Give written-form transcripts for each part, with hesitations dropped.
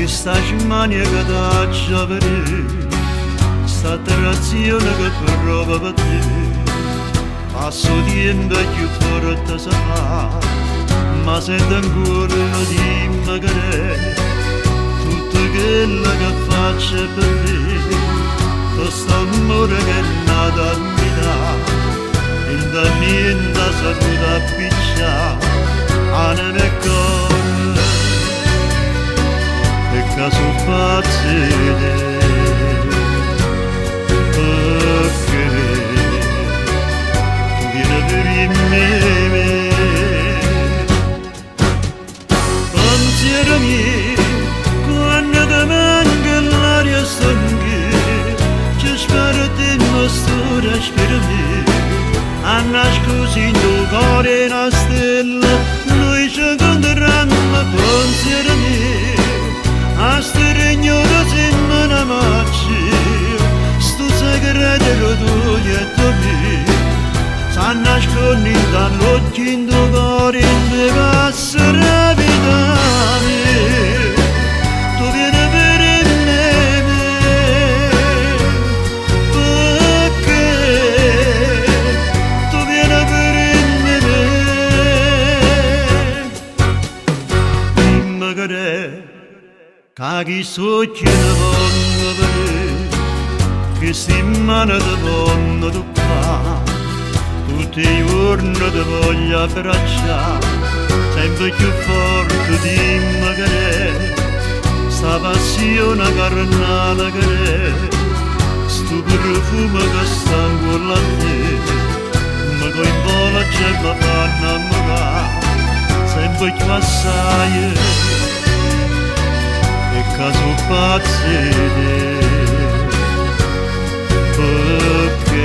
Questa smania che t'accia per sta attrazione che prova per te, passo tempo più forte si fa, ma sento ancora di magari tutto quello che faccio per te, questo amore che è nato a vita, e da niente si può appicciare, anima e cuore, e caso pazzete. Pensiero mio, quando ti manca l'aria stanca, ci spero di nostra spero mio, a nascosto in tuo cuore una stella, noi ci incontreranno, pensiero mio, a sto regno da semana macchia, sto segreto tuo e tuo mio. Sa nascondi dall'occhio in tuo cuore in te passa la vita mia, tu vieni per me, perché tu vieni per me, dimmi che chi socchi ne voglio vedere, che si mano ti voglio toccare, tutti i giorni ti voglio abbracciare, sempre più forte di magari, sta passione carnale che è, sto profumo che sta ancora a te, mi coinvolge e mi fa innamorare, sempre più assai, e caso pazzete, perché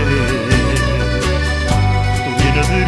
per